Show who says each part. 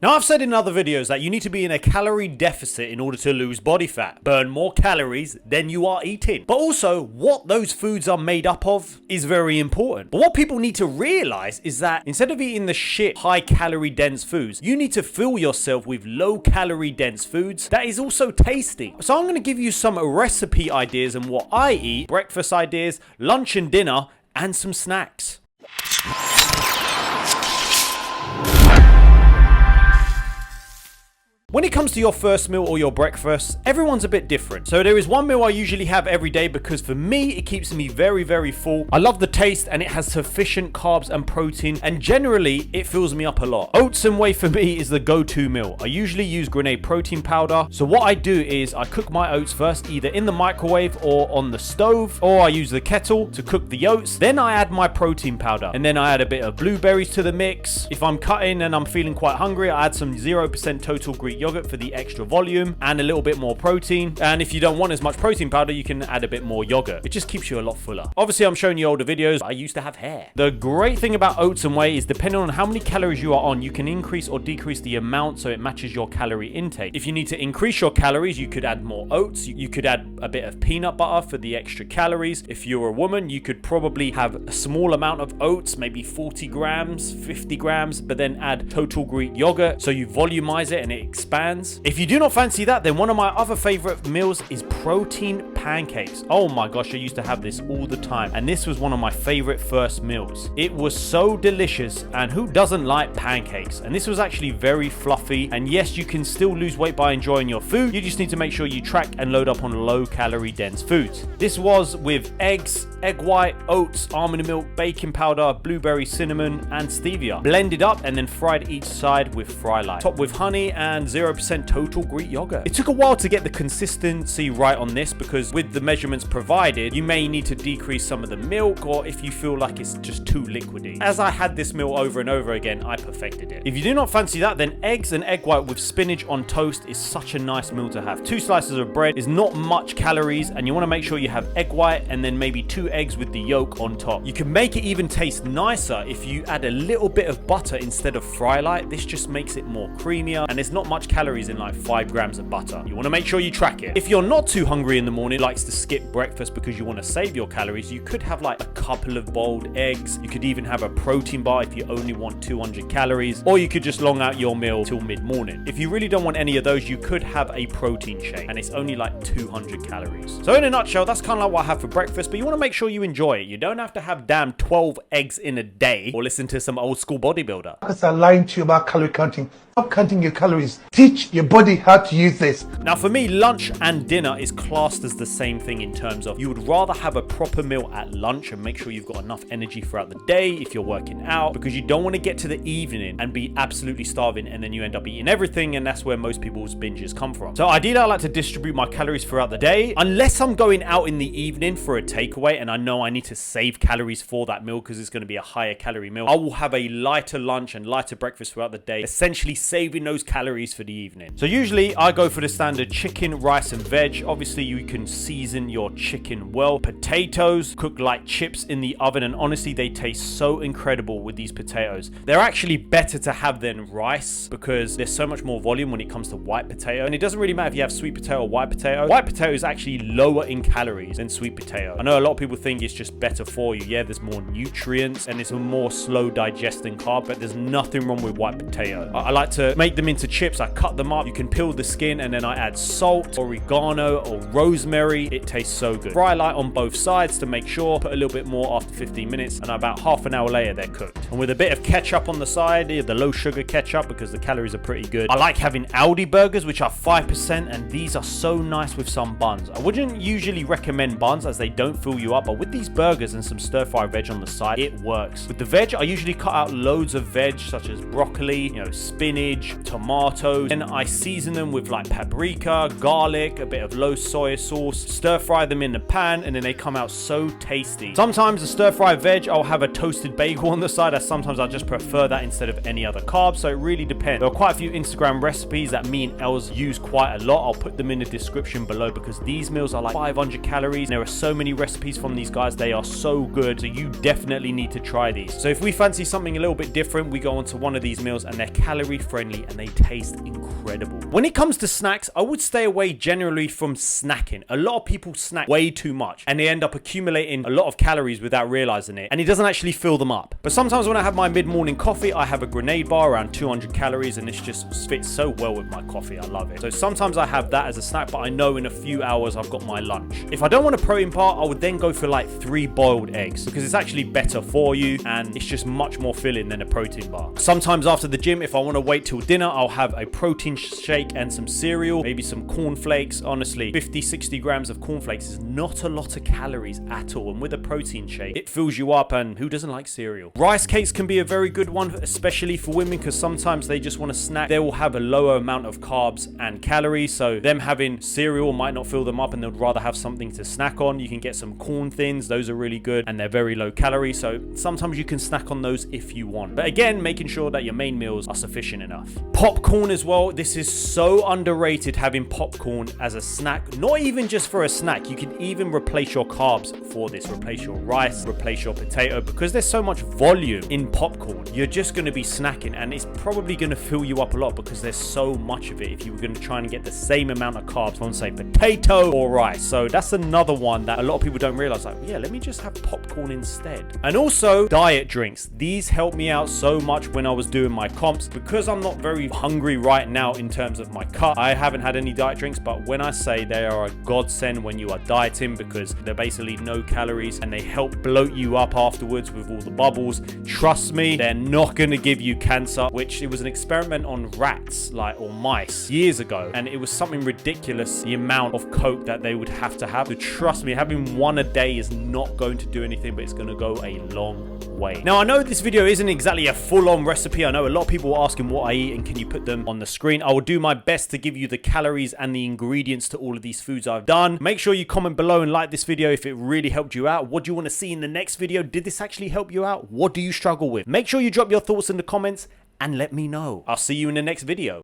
Speaker 1: Now, I've said in other videos that you need to be in a calorie deficit in order to lose body fat, burn more calories than you are eating. But also, what those foods are made up of is very important. But what people need to realize is that instead of eating the shit high calorie dense foods, you need to fill yourself with low calorie dense foods that is also tasty. So I'm going to give you some recipe ideas and what I eat, breakfast ideas, lunch and dinner, and some snacks. When it comes to your first meal or your breakfast, everyone's a bit different. So there is one meal I usually have every day because for me, it keeps me very, very full. I love the taste and it has sufficient carbs and protein, and generally it fills me up a lot. Oats and whey for me is the go-to meal. I usually use grenade protein powder. So what I do is I cook my oats first, either in the microwave or on the stove, or I use the kettle to cook the oats. Then I add my protein powder, and then I add a bit of blueberries to the mix. If I'm cutting and I'm feeling quite hungry, I add some 0% total Greek yogurt for the extra volume and a little bit more protein. And if you don't want as much protein powder, you can add a bit more yogurt. It just keeps you a lot fuller. Obviously, I'm showing you older videos. I used to have hair. The great thing about oats and whey is depending on how many calories you are on, you can increase or decrease the amount so it matches your calorie intake. If you need to increase your calories, you could add more oats. You could add a bit of peanut butter for the extra calories. If you're a woman, you could probably have a small amount of oats, maybe 40 grams, 50 grams, but then add total Greek yogurt so you volumize it and it expands. If you do not fancy that, then one of my other favorite meals is protein pancakes. Oh my gosh, I used to have this all the time, and this was one of my favorite first meals. It was so delicious, and who doesn't like pancakes? And this was actually very fluffy, and yes, you can still lose weight by enjoying your food. You just need to make sure you track and load up on low calorie dense foods. This was with eggs, egg white, oats, almond milk, baking powder, blueberry, cinnamon, and stevia. Blended up and then fried each side with fry light. Topped with honey and 0% total Greek yogurt. It took a while to get the consistency right on this because with the measurements provided, you may need to decrease some of the milk, or if you feel like it's just too liquidy. As I had this meal over and over again, I perfected it. If you do not fancy that, then eggs and egg white with spinach on toast is such a nice meal to have. 2 slices of bread is not much calories, and you want to make sure you have egg white and then maybe 2 eggs with the yolk on top. You can make it even taste nicer if you add a little bit of butter instead of fry light. This just makes it more creamier, and there's not much calories in like 5 grams of butter. You want to make sure you track it. If you're not too hungry in the morning, likes to skip breakfast because you want to save your calories, you could have like a couple of boiled eggs. You could even have a protein bar if you only want 200 calories, or you could just long out your meal till mid-morning. If you really don't want any of those, you could have a protein shake, and it's only like 200 calories. So in a nutshell, that's kind of like what I have for breakfast, but you want to make sure you enjoy it. You don't have to have damn 12 eggs in a day or listen to some old school bodybuilder.
Speaker 2: Because I'm lying to you about calorie counting. Stop counting your calories. Teach your body how to use this.
Speaker 1: Now for me, lunch and dinner is classed as the same thing in terms of you would rather have a proper meal at lunch and make sure you've got enough energy throughout the day if you're working out, because you don't want to get to the evening and be absolutely starving and then you end up eating everything, and that's where most people's binges come from. So ideally, I like to distribute my calories throughout the day, unless I'm going out in the evening for a takeaway and I know I need to save calories for that meal because it's going to be a higher calorie meal. I will have a lighter lunch and lighter breakfast throughout the day, essentially saving those calories for the evening. So usually I go for the standard chicken, rice and veg. Obviously you can season your chicken well. Potatoes, cook like chips in the oven, and honestly they taste so incredible with these potatoes. They're actually better to have than rice because there's so much more volume when it comes to white potato, and it doesn't really matter if you have sweet potato or white potato. White potato is actually lower in calories than sweet potato. I know a lot of people think it's just better for you. Yeah, there's more nutrients and it's a more slow digesting carb, but there's nothing wrong with white potato. I like to make them into chips. I cut them up. You can peel the skin and then I add salt, oregano or rosemary. It tastes so good. Fry light on both sides to make sure. Put a little bit more after 15 minutes, and about half an hour later they're cooked. And with a bit of ketchup on the side, the low sugar ketchup, because the calories are pretty good. I like having Aldi Burgers, which are 5%, and these are so nice with some buns. I wouldn't usually recommend buns as they don't fill you up, but with these burgers and some stir-fry veg on the side, it works. With the veg, I usually cut out loads of veg such as broccoli, spinach, tomatoes. Then I season them with like paprika, garlic, a bit of low soy sauce, stir fry them in the pan, and then they come out so tasty. Sometimes the stir fry veg, I'll have a toasted bagel on the side, as sometimes I just prefer that instead of any other carb, so it really depends. There are quite a few Instagram recipes that me and Els use quite a lot. I'll put them in the description below because these meals are like 500 calories. There are so many recipes from these guys. They are so good, so you definitely need to try these. So if we fancy something a little bit different, we go on to one of these meals, and they're calorie friendly and they taste incredible. When it comes to snacks, I would stay away generally from snacking. A lot of people snack way too much and they end up accumulating a lot of calories without realizing it, and it doesn't actually fill them up. But sometimes when I have my mid-morning coffee, I have a grenade bar around 200 calories, and this just fits so well with my coffee. I love it. So sometimes I have that as a snack, but I know in a few hours I've got my lunch. If I don't want a protein bar, I would then go for like 3 boiled eggs because it's actually better for you and it's just much more filling than a protein bar. Sometimes after the gym, if I want to wait till dinner, I'll have a protein shake and some cereal, maybe some cornflakes. Honestly, 50-60 grams of cornflakes is not a lot of calories at all, and with a protein shake, it fills you up, and who doesn't like cereal? Rice cakes can be a very good one, especially for women, because sometimes they just want to snack. They will have a lower amount of carbs and calories, so them having cereal might not fill them up and they'd rather have something to snack on. You can get some corn thins. Those are really good and they're very low calorie, so sometimes you can snack on those if you want. But again, making sure that your main meals are sufficient enough. Popcorn as well. This is so underrated, having popcorn as a snack. Not even just for a snack. You can even replace your carbs for this. Replace your rice, replace your potato, because there's so much volume in popcorn. You're just going to be snacking and it's probably going to fill you up a lot because there's so much of it if you were going to try and get the same amount of carbs from, say, potato or rice. So that's another one that a lot of people don't realize, like, yeah, let me just have popcorn instead. And also diet drinks. These helped me out so much when I was doing my comps, because I'm not very hungry right now in terms of my cut. I haven't had any diet drinks, but when I say they are a godsend when you are dieting, because they're basically no calories and they help bloat you up afterwards with all the bubbles. Trust me, they're not going to give you cancer, which it was an experiment on rats, like, or mice years ago, and it was something ridiculous, the amount of coke that they would have to have. So trust me, having one a day is not going to do anything, but it's going to go a long way. Now, I know this video isn't exactly a full-on recipe. I know a lot of people are asking what I eat and can you put them on the screen. I will do my best to give you the calories and the ingredients to all of these foods I've done. Make sure you comment below and like this video if it really helped you out. What do you want to see in the next video? Did this actually help you out? What do you struggle with? Make sure you drop your thoughts in the comments and let me know. I'll see you in the next video.